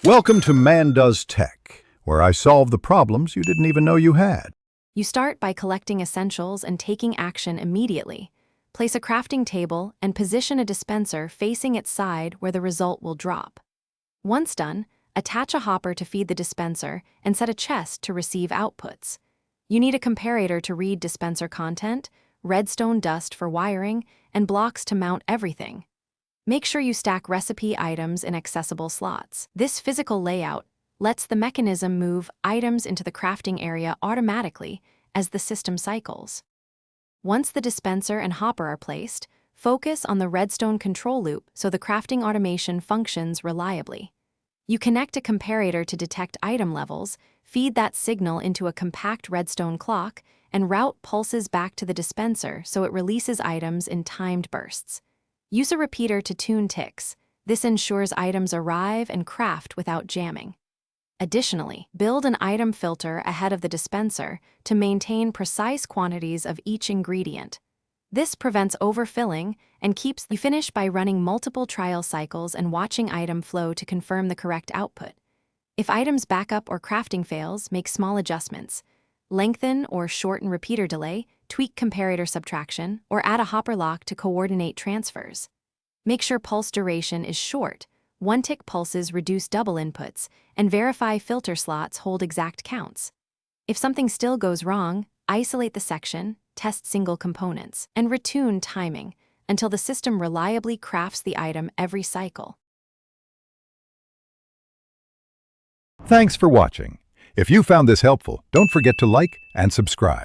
Welcome to Man Does Tech, where I solve the problems you didn't even know you had. You start by collecting essentials and taking action immediately. Place a crafting table and position a dispenser facing its side where the result will drop. Once done, attach a hopper to feed the dispenser and set a chest to receive outputs. You need a comparator to read dispenser content, redstone dust for wiring, and blocks to mount everything. Make sure you stack recipe items in accessible slots. This physical layout lets the mechanism move items into the crafting area automatically as the system cycles. Once the dispenser and hopper are placed, focus on the redstone control loop so the crafting automation functions reliably. You connect a comparator to detect item levels, feed that signal into a compact redstone clock, and route pulses back to the dispenser so it releases items in timed bursts. Use a repeater to tune ticks. This ensures items arrive and craft without jamming. Additionally, build an item filter ahead of the dispenser to maintain precise quantities of each ingredient. This prevents overfilling and keeps you finish by running multiple trial cycles and watching item flow to confirm the correct output. If items backup or crafting fails, make small adjustments. Lengthen or shorten repeater delay, tweak comparator subtraction, or add a hopper lock to coordinate transfers. Make sure pulse duration is short. One-tick pulses reduce double inputs, and verify filter slots hold exact counts. If something still goes wrong, isolate the section, test single components, and retune timing until the system reliably crafts the item every cycle. Thanks for watching. If you found this helpful, don't forget to like and subscribe.